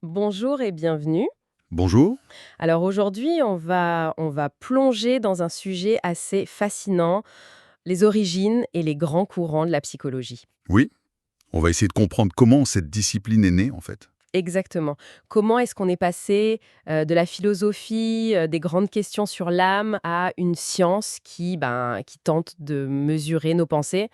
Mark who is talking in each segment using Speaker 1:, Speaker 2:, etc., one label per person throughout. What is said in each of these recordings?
Speaker 1: Bonjour et bienvenue.
Speaker 2: Bonjour.
Speaker 1: Alors aujourd'hui, on va plonger dans un sujet assez fascinant, les origines et les grands courants de la psychologie.
Speaker 2: Oui, on va essayer de comprendre comment cette discipline est née, en fait.
Speaker 1: Exactement. Comment est-ce qu'on est passé de la philosophie, des grandes questions sur l'âme, à une science qui tente de mesurer nos pensées?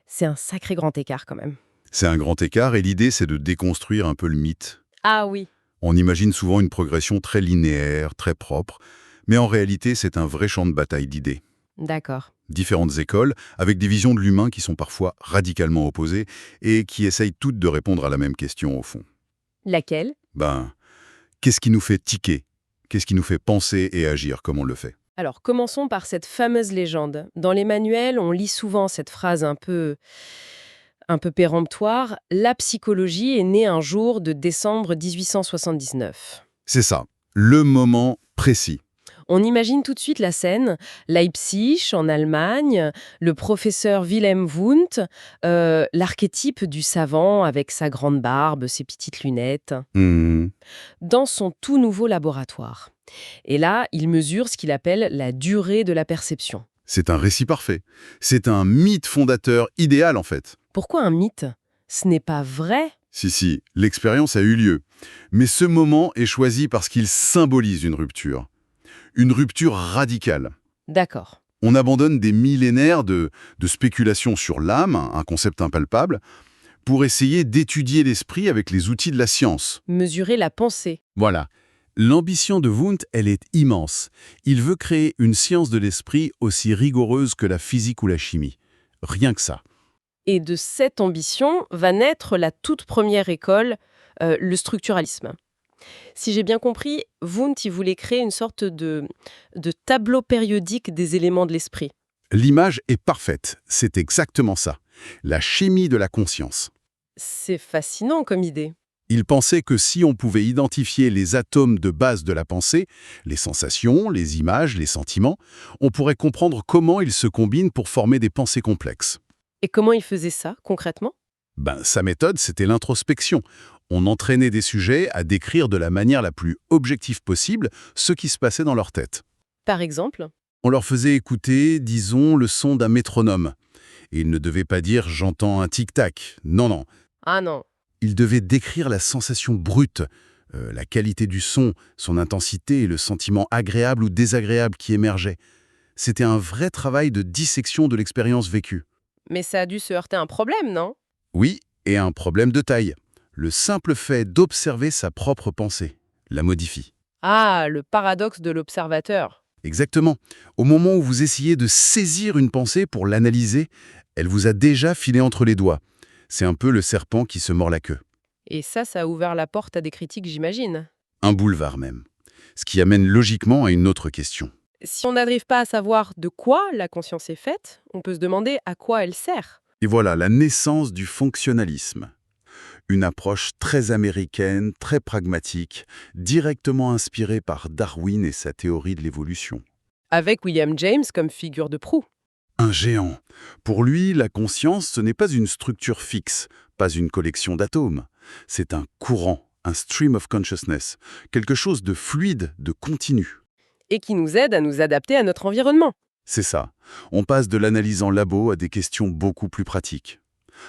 Speaker 1: C'est un sacré grand écart quand même.
Speaker 2: C'est un grand écart et l'idée, c'est de déconstruire un peu le mythe.
Speaker 1: Ah oui,
Speaker 2: On imagine souvent une progression très linéaire, très propre, mais en réalité, c'est un vrai champ de bataille d'idées.
Speaker 1: d'accord.
Speaker 2: Différentes écoles, avec des visions de l'humain qui sont parfois radicalement opposées et qui essayent toutes de répondre à la même question au fond.
Speaker 1: Laquelle?
Speaker 2: Ben, qu'est-ce qui nous fait tiquer? Qu'est-ce qui nous fait penser et agir comme on le fait?
Speaker 1: Alors, commençons par cette fameuse légende. Dans les manuels, on lit souvent cette phrase un peu péremptoire: La psychologie est née un jour de décembre 1879.
Speaker 2: C'est ça, le moment précis.
Speaker 1: On imagine tout de suite la scène, Leipzig, en Allemagne, le professeur Wilhelm Wundt, l'archétype du savant avec sa grande barbe, ses petites lunettes,
Speaker 2: Hmm.
Speaker 1: dans son tout nouveau laboratoire. Et là, il mesure ce qu'il appelle la durée de la perception.
Speaker 2: C'est un récit parfait. C'est un mythe fondateur idéal, en fait.
Speaker 1: Pourquoi un mythe? Ce n'est pas vrai?
Speaker 2: Si, l'expérience a eu lieu. Mais ce moment est choisi parce qu'il symbolise une rupture. Une rupture radicale.
Speaker 1: D'accord.
Speaker 2: On abandonne des millénaires de spéculations sur l'âme, un concept impalpable, pour essayer d'étudier l'esprit avec les outils de la science.
Speaker 1: Mesurer la pensée.
Speaker 3: Voilà. L'ambition de Wundt, elle est immense. Il veut créer une science de l'esprit aussi rigoureuse que la physique ou la chimie. Rien que ça.
Speaker 1: Et de cette ambition va naître la toute première école, le structuralisme. Si j'ai bien compris, Wundt, il voulait créer une sorte de tableau périodique des éléments de l'esprit.
Speaker 2: L'image est parfaite. C'est exactement ça. La chimie de la conscience.
Speaker 1: C'est fascinant comme idée.
Speaker 2: Il pensait que si on pouvait identifier les atomes de base de la pensée, les sensations, les images, les sentiments, on pourrait comprendre comment ils se combinent pour former des pensées complexes.
Speaker 1: Et comment il faisait ça, concrètement?
Speaker 2: Sa méthode, c'était l'introspection. On entraînait des sujets à décrire de la manière la plus objective possible ce qui se passait dans leur tête.
Speaker 1: Par exemple?
Speaker 2: On leur faisait écouter, disons, le son d'un métronome. Et ils ne devaient pas dire «j'entends un tic-tac». Non.
Speaker 1: Ah non.
Speaker 2: Ils devaient décrire la sensation brute, la qualité du son, son intensité et le sentiment agréable ou désagréable qui émergeait. C'était un vrai travail de dissection de l'expérience vécue.
Speaker 1: Mais ça a dû se heurter à un problème, non?
Speaker 2: Oui, et un problème de taille. Le simple fait d'observer sa propre pensée la modifie.
Speaker 1: Ah, le paradoxe de l'observateur.
Speaker 2: Exactement. Au moment où vous essayez de saisir une pensée pour l'analyser, elle vous a déjà filé entre les doigts. C'est un peu le serpent qui se mord la queue.
Speaker 1: Et ça a ouvert la porte à des critiques, j'imagine.
Speaker 2: Un boulevard même. Ce qui amène logiquement à une autre question.
Speaker 1: Si on n'arrive pas à savoir de quoi la conscience est faite, on peut se demander à quoi elle sert.
Speaker 2: Et voilà la naissance du fonctionnalisme. Une approche très américaine, très pragmatique, directement inspirée par Darwin et sa théorie de l'évolution.
Speaker 1: Avec William James comme figure de proue.
Speaker 2: Un géant. Pour lui, la conscience, ce n'est pas une structure fixe, pas une collection d'atomes. C'est un courant, un stream of consciousness, quelque chose de fluide, de continu.
Speaker 1: Et qui nous aide à nous adapter à notre environnement.
Speaker 2: C'est ça. On passe de l'analyse en labo à des questions beaucoup plus pratiques.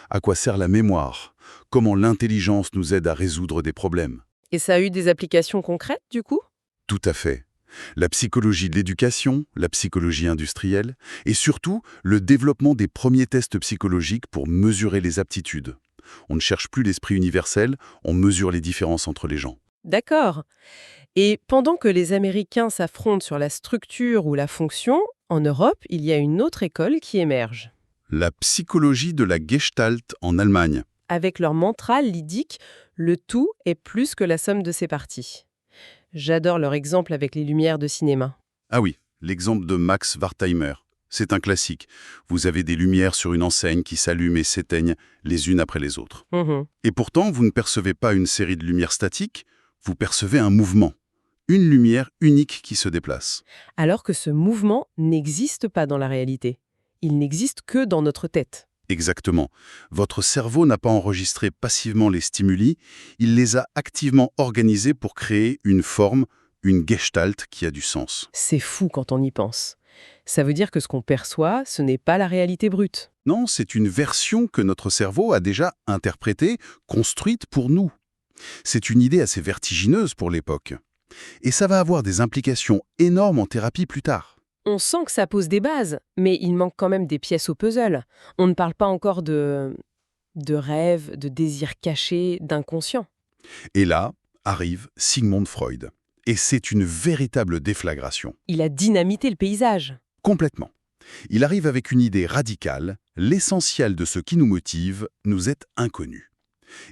Speaker 2: À quoi sert la mémoire? Comment l'intelligence nous aide à résoudre des problèmes?
Speaker 1: Et ça a eu des applications concrètes, du coup?
Speaker 2: Tout à fait. La psychologie de l'éducation, la psychologie industrielle, et surtout le développement des premiers tests psychologiques pour mesurer les aptitudes. On ne cherche plus l'esprit universel, on mesure les différences entre les gens.
Speaker 1: D'accord. Et pendant que les Américains s'affrontent sur la structure ou la fonction, en Europe, il y a une autre école qui émerge.
Speaker 2: La psychologie de la Gestalt en Allemagne.
Speaker 1: Avec leur mantra lydique, le tout est plus que la somme de ses parties. J'adore leur exemple avec les lumières de cinéma.
Speaker 2: Ah oui, l'exemple de Max Wertheimer. C'est un classique. Vous avez des lumières sur une enseigne qui s'allument et s'éteignent les unes après les autres.
Speaker 1: Mhm.
Speaker 2: Et pourtant, vous ne percevez pas une série de lumières statiques, vous percevez un mouvement. Une lumière unique qui se déplace.
Speaker 1: Alors que ce mouvement n'existe pas dans la réalité. Il n'existe que dans notre tête.
Speaker 2: Exactement. Votre cerveau n'a pas enregistré passivement les stimuli, il les a activement organisés pour créer une forme, une gestalt qui a du sens.
Speaker 1: C'est fou quand on y pense. Ça veut dire que ce qu'on perçoit, ce n'est pas la réalité brute.
Speaker 2: Non, c'est une version que notre cerveau a déjà interprétée, construite pour nous. C'est une idée assez vertigineuse pour l'époque. Et ça va avoir des implications énormes en thérapie plus tard.
Speaker 1: On sent que ça pose des bases, mais il manque quand même des pièces au puzzle. On ne parle pas encore de rêve, de désir caché, d'inconscient.
Speaker 2: Et là arrive Sigmund Freud. Et c'est une véritable déflagration.
Speaker 1: Il a dynamité le paysage.
Speaker 2: Complètement. Il arrive avec une idée radicale, l'essentiel de ce qui nous motive nous est inconnu.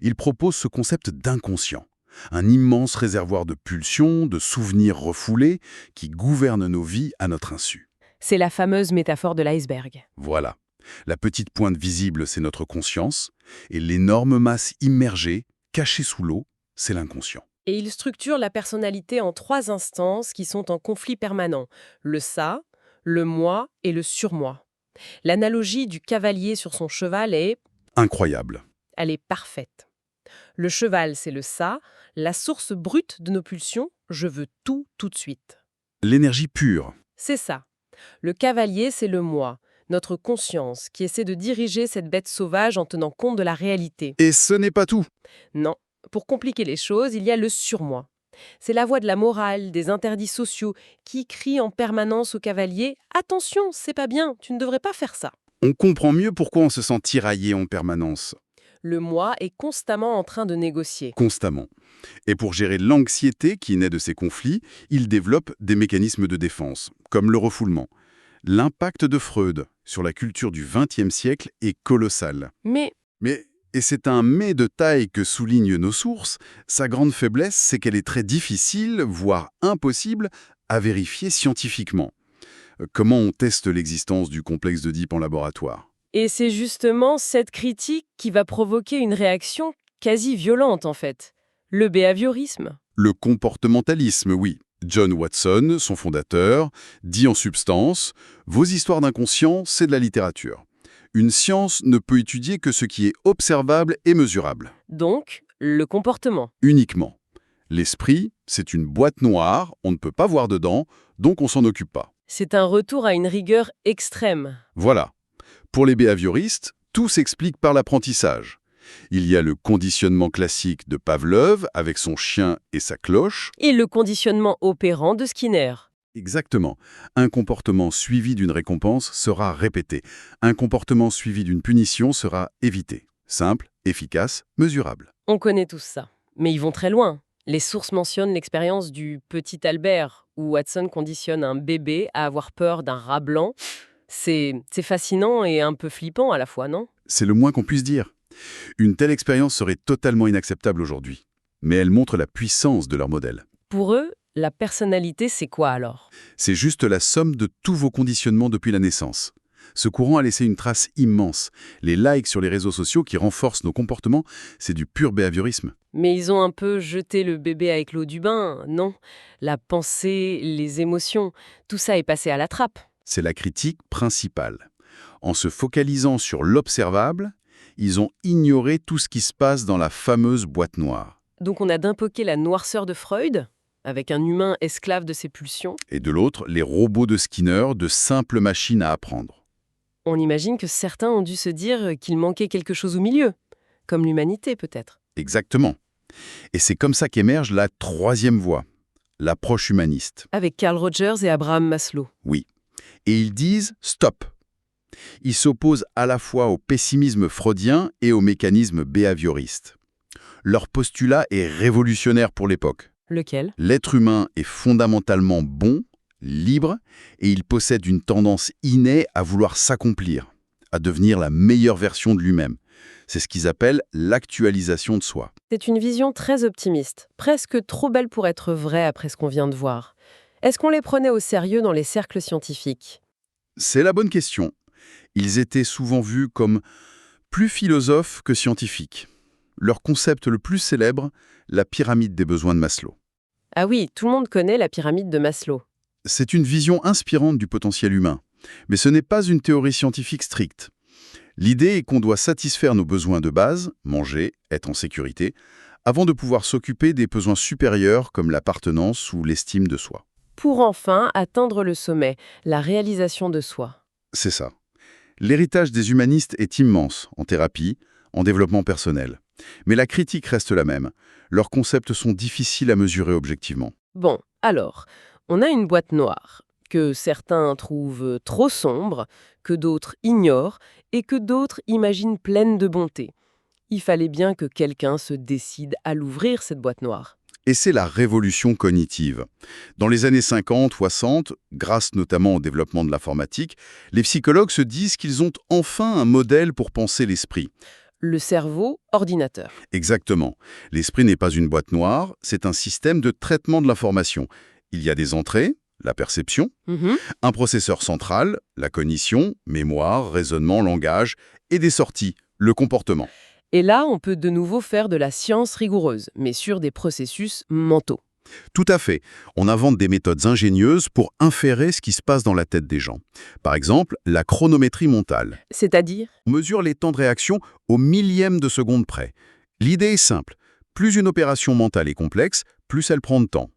Speaker 2: Il propose ce concept d'inconscient, un immense réservoir de pulsions, de souvenirs refoulés qui gouvernent nos vies à notre insu.
Speaker 1: C'est la fameuse métaphore de l'iceberg.
Speaker 2: Voilà. La petite pointe visible, c'est notre conscience, et l'énorme masse immergée, cachée sous l'eau, c'est l'inconscient.
Speaker 1: Et il structure la personnalité en 3 instances qui sont en conflit permanent. Le ça, le moi et le surmoi. L'analogie du cavalier sur son cheval
Speaker 2: Incroyable.
Speaker 1: elle est parfaite. Le cheval, c'est le ça, la source brute de nos pulsions, je veux tout de suite.
Speaker 2: L'énergie pure.
Speaker 1: C'est ça. Le cavalier, c'est le moi, notre conscience, qui essaie de diriger cette bête sauvage en tenant compte de la réalité.
Speaker 2: Et ce n'est pas tout.
Speaker 1: Non, pour compliquer les choses, il y a le surmoi. C'est la voix de la morale, des interdits sociaux, qui crie en permanence au cavalier « Attention, c'est pas bien, tu ne devrais pas faire ça ».
Speaker 2: On comprend mieux pourquoi on se sent tiraillé en permanence.
Speaker 1: Le moi est constamment en train de négocier.
Speaker 2: Constamment. Et pour gérer l'anxiété qui naît de ces conflits, il développe des mécanismes de défense, comme le refoulement. L'impact de Freud sur la culture du XXe siècle est colossal.
Speaker 1: Mais
Speaker 2: Et c'est un mais de taille que soulignent nos sources, sa grande faiblesse, c'est qu'elle est très difficile, voire impossible, à vérifier scientifiquement. Comment on teste l'existence du complexe d'Oedipe en laboratoire?
Speaker 1: et c'est justement cette critique qui va provoquer une réaction quasi violente en fait. Le behaviorisme.
Speaker 2: Le comportementalisme, oui. John Watson, son fondateur, dit en substance « Vos histoires d'inconscient, c'est de la littérature. Une science ne peut étudier que ce qui est observable et mesurable.
Speaker 1: Donc, le comportement.
Speaker 2: Uniquement. L'esprit, c'est une boîte noire, on ne peut pas voir dedans, donc on s'en occupe pas.
Speaker 1: C'est un retour à une rigueur extrême.
Speaker 2: Voilà. Pour les behavioristes, tout s'explique par l'apprentissage. Il y a le conditionnement classique de Pavlov avec son chien et sa cloche.
Speaker 1: Et le conditionnement opérant de Skinner.
Speaker 2: Exactement. Un comportement suivi d'une récompense sera répété. Un comportement suivi d'une punition sera évité. Simple, efficace, mesurable.
Speaker 1: On connaît tous ça. Mais ils vont très loin. Les sources mentionnent l'expérience du petit Albert, où Watson conditionne un bébé à avoir peur d'un rat blanc. C'est fascinant et un peu flippant à la fois, non?
Speaker 2: C'est le moins qu'on puisse dire. Une telle expérience serait totalement inacceptable aujourd'hui. Mais elle montre la puissance de leur modèle.
Speaker 1: Pour eux, la personnalité, c'est quoi alors?
Speaker 2: C'est juste la somme de tous vos conditionnements depuis la naissance. Ce courant a laissé une trace immense. Les likes sur les réseaux sociaux qui renforcent nos comportements, c'est du pur behaviorisme.
Speaker 1: Mais ils ont un peu jeté le bébé avec l'eau du bain, non? La pensée, les émotions, tout ça est passé à la trappe.
Speaker 2: C'est la critique principale. En se focalisant sur l'observable, ils ont ignoré tout ce qui se passe dans la fameuse boîte noire.
Speaker 1: Donc on a d'un côté la noirceur de Freud, avec un humain esclave de ses pulsions.
Speaker 2: Et de l'autre, les robots de Skinner, de simples machines à apprendre.
Speaker 1: On imagine que certains ont dû se dire qu'il manquait quelque chose au milieu, comme l'humanité peut-être.
Speaker 2: Exactement. Et c'est comme ça qu'émerge la troisième voie, l'approche humaniste.
Speaker 1: Avec Carl Rogers et Abraham Maslow.
Speaker 2: Oui. Et ils disent « stop ». Ils s'opposent à la fois au pessimisme freudien et au mécanisme behavioriste. Leur postulat est révolutionnaire pour l'époque.
Speaker 1: Lequel?
Speaker 2: L'être humain est fondamentalement bon, libre, et il possède une tendance innée à vouloir s'accomplir, à devenir la meilleure version de lui-même. C'est ce qu'ils appellent l'actualisation de soi.
Speaker 1: C'est une vision très optimiste, presque trop belle pour être vraie après ce qu'on vient de voir. Est-ce qu'on les prenait au sérieux dans les cercles scientifiques?
Speaker 2: C'est la bonne question. Ils étaient souvent vus comme plus philosophes que scientifiques. Leur concept le plus célèbre, la pyramide des besoins de Maslow.
Speaker 1: Ah oui, tout le monde connaît la pyramide de Maslow.
Speaker 2: C'est une vision inspirante du potentiel humain. Mais ce n'est pas une théorie scientifique stricte. L'idée est qu'on doit satisfaire nos besoins de base, manger, être en sécurité, avant de pouvoir s'occuper des besoins supérieurs comme l'appartenance ou l'estime de soi.
Speaker 1: Pour enfin atteindre le sommet, la réalisation de soi.
Speaker 2: C'est ça. L'héritage des humanistes est immense en thérapie, en développement personnel. Mais la critique reste la même. Leurs concepts sont difficiles à mesurer objectivement.
Speaker 1: Bon, alors, on a une boîte noire que certains trouvent trop sombre, que d'autres ignorent et que d'autres imaginent pleine de bonté. Il fallait bien que quelqu'un se décide à l'ouvrir, cette boîte noire.
Speaker 2: Et c'est la révolution cognitive. Dans les années 50, 60, grâce notamment au développement de l'informatique, les psychologues se disent qu'ils ont enfin un modèle pour penser l'esprit.
Speaker 1: Le cerveau, ordinateur.
Speaker 2: Exactement. L'esprit n'est pas une boîte noire, c'est un système de traitement de l'information. Il y a des entrées, la perception,
Speaker 1: Mhm.
Speaker 2: un processeur central, la cognition, mémoire, raisonnement, langage, et des sorties, le comportement.
Speaker 1: Et là, on peut de nouveau faire de la science rigoureuse, mais sur des processus mentaux.
Speaker 2: Tout à fait. On invente des méthodes ingénieuses pour inférer ce qui se passe dans la tête des gens. Par exemple, la chronométrie mentale.
Speaker 1: C'est-à-dire?
Speaker 2: On mesure les temps de réaction au millième de seconde près. L'idée est simple. Plus une opération mentale est complexe, plus elle prend de temps.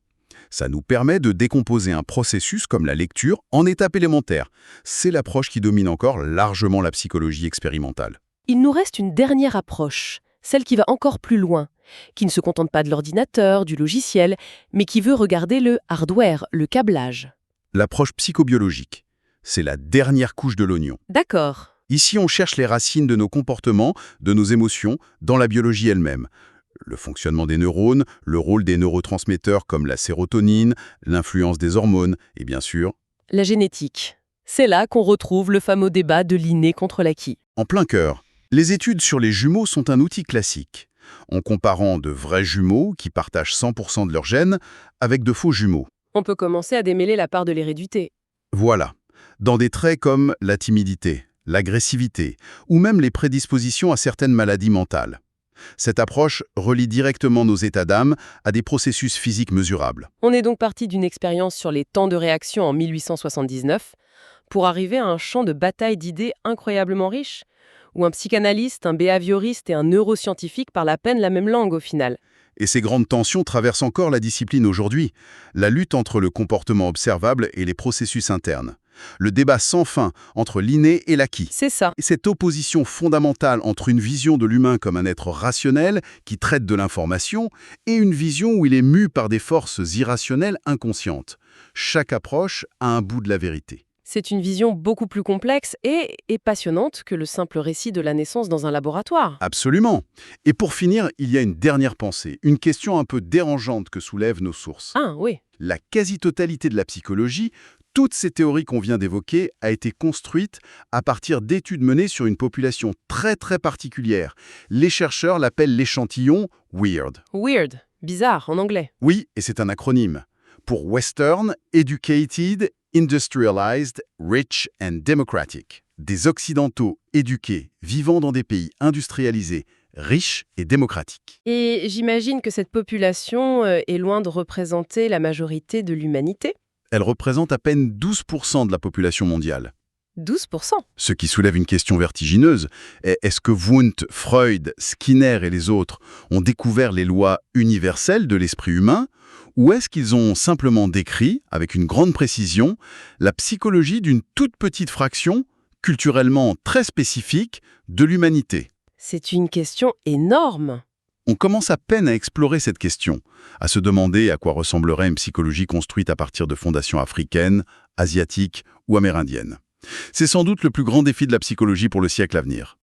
Speaker 2: Ça nous permet de décomposer un processus comme la lecture en étapes élémentaires. C'est l'approche qui domine encore largement la psychologie expérimentale.
Speaker 1: Il nous reste une dernière approche, celle qui va encore plus loin, qui ne se contente pas de l'ordinateur, du logiciel, mais qui veut regarder le hardware, le câblage.
Speaker 2: L'approche psychobiologique, c'est la dernière couche de l'oignon.
Speaker 1: D'accord.
Speaker 2: Ici, on cherche les racines de nos comportements, de nos émotions, dans la biologie elle-même. Le fonctionnement des neurones, le rôle des neurotransmetteurs comme la sérotonine, l'influence des hormones, et bien sûr,
Speaker 1: La génétique. C'est là qu'on retrouve le fameux débat de l'inné contre l'acquis.
Speaker 2: en plein cœur. Les études sur les jumeaux sont un outil classique, en comparant de vrais jumeaux qui partagent 100% de leurs gènes avec de faux jumeaux.
Speaker 1: On peut commencer à démêler la part de l'hérédité.
Speaker 2: Voilà, dans des traits comme la timidité, l'agressivité, ou même les prédispositions à certaines maladies mentales. Cette approche relie directement nos états d'âme à des processus physiques mesurables.
Speaker 1: On est donc parti d'une expérience sur les temps de réaction en 1879 pour arriver à un champ de bataille d'idées incroyablement riche, où un psychanalyste, un behavioriste et un neuroscientifique parlent à peine la même langue au final.
Speaker 2: Et ces grandes tensions traversent encore la discipline aujourd'hui, la lutte entre le comportement observable et les processus internes. Le débat sans fin entre l'inné et l'acquis.
Speaker 1: C'est ça.
Speaker 2: Et cette opposition fondamentale entre une vision de l'humain comme un être rationnel qui traite de l'information et une vision où il est mu par des forces irrationnelles inconscientes. Chaque approche a un bout de la vérité.
Speaker 1: C'est une vision beaucoup plus complexe et passionnante que le simple récit de la naissance dans un laboratoire.
Speaker 2: Absolument. Et pour finir, il y a une dernière pensée, une question un peu dérangeante que soulèvent nos sources.
Speaker 1: Ah oui.
Speaker 2: La quasi-totalité de la psychologie, toutes ces théories qu'on vient d'évoquer, a été construite à partir d'études menées sur une population très particulière. Les chercheurs l'appellent l'échantillon WEIRD.
Speaker 1: Weird. Bizarre en anglais.
Speaker 2: Oui, et c'est un acronyme. Pour Western, Educated, Industrialized, Rich and Democratic. Des Occidentaux éduqués, vivant dans des pays industrialisés, riches et démocratiques.
Speaker 1: Et j'imagine que cette population est loin de représenter la majorité de l'humanité.
Speaker 2: Elle représente à peine 12% de la population mondiale.
Speaker 1: 12%.
Speaker 2: Ce qui soulève une question vertigineuse. Est-ce que Wundt, Freud, Skinner et les autres ont découvert les lois universelles de l'esprit humain, ou est-ce qu'ils ont simplement décrit, avec une grande précision, la psychologie d'une toute petite fraction, culturellement très spécifique, de l'humanité?
Speaker 1: C'est une question énorme.
Speaker 2: On commence à peine à explorer cette question, à se demander à quoi ressemblerait une psychologie construite à partir de fondations africaines, asiatiques ou amérindiennes. C'est sans doute le plus grand défi de la psychologie pour le siècle à venir.